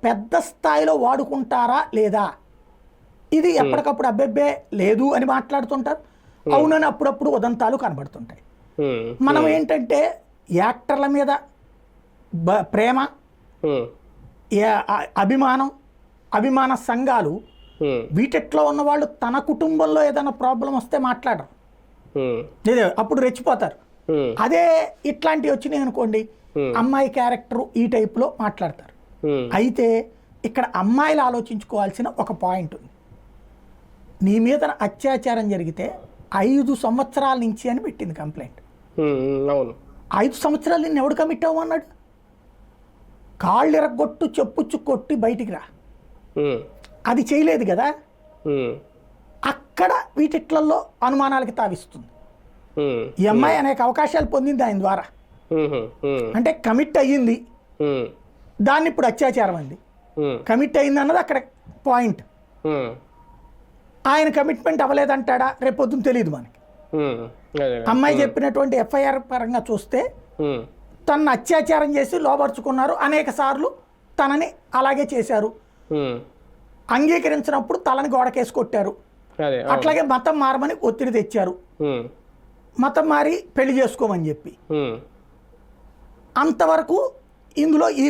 పెద్ద స్థాయిలో వాడుకుంటారా లేదా, ఇది ఎప్పటికప్పుడు అబ్బెబ్బే లేదు అని మాట్లాడుతుంటారు, అవునని అప్పుడప్పుడు ఉదంతాలు కనబడుతుంటాయి. మనం ఏంటంటే యాక్టర్ల మీద ప్రేమ, అభిమాన సంఘాలు వీటిట్లో ఉన్న వాళ్ళు తన కుటుంబంలో ఏదైనా ప్రాబ్లం వస్తే మాట్లాడరు, అప్పుడు రెచ్చిపోతారు. అదే ఇట్లాంటివి వచ్చినాయి అనుకోండి, అమ్మాయి క్యారెక్టర్ ఈ టైప్లో మాట్లాడతారు. అయితే ఇక్కడ అమ్మాయిలు ఆలోచించుకోవాల్సిన ఒక పాయింట్ ఉంది. నీ మీద అత్యాచారం జరిగితే 5 సంవత్సరాల నుంచి అని పెట్టింది కంప్లైంట్. 5 సంవత్సరాలు నిన్ను ఎవడు కమిట్ అవ్వమన్నాడు? కాళ్ళు ఎరగొట్టు, చెప్పుచ్చు కొట్టి బయటికి రా, అది చేయలేదు కదా. అక్కడ వీటిట్లలో అనుమానాలకి తావిస్తుంది. ఈ అమ్మాయి అనేక అవకాశాలు పొందింది ఆయన ద్వారా, అంటే కమిట్ అయ్యింది, దాన్ని ఇప్పుడు అత్యాచారం అంది. కమిట్ అయింది అన్నది అక్కడ పాయింట్. ఆయన కమిట్మెంట్ అవ్వలేదంటాడా రేపొద్దున తెలియదు మనకి. అమ్మాయి చెప్పినటువంటి ఎఫ్ఐఆర్ పరంగా చూస్తే తనను అత్యాచారం చేసి లోపరుచుకున్నారు, అనేక సార్లు తనని అలాగే చేశారు, అంగీకరించినప్పుడు తలని గోడకేసి కొట్టారు, అట్లాగే మతం మారమని ఒత్తిడి తెచ్చారు, మతం మారి పెళ్లి చేసుకోమని చెప్పి. అంతవరకు ఇందులో ఈ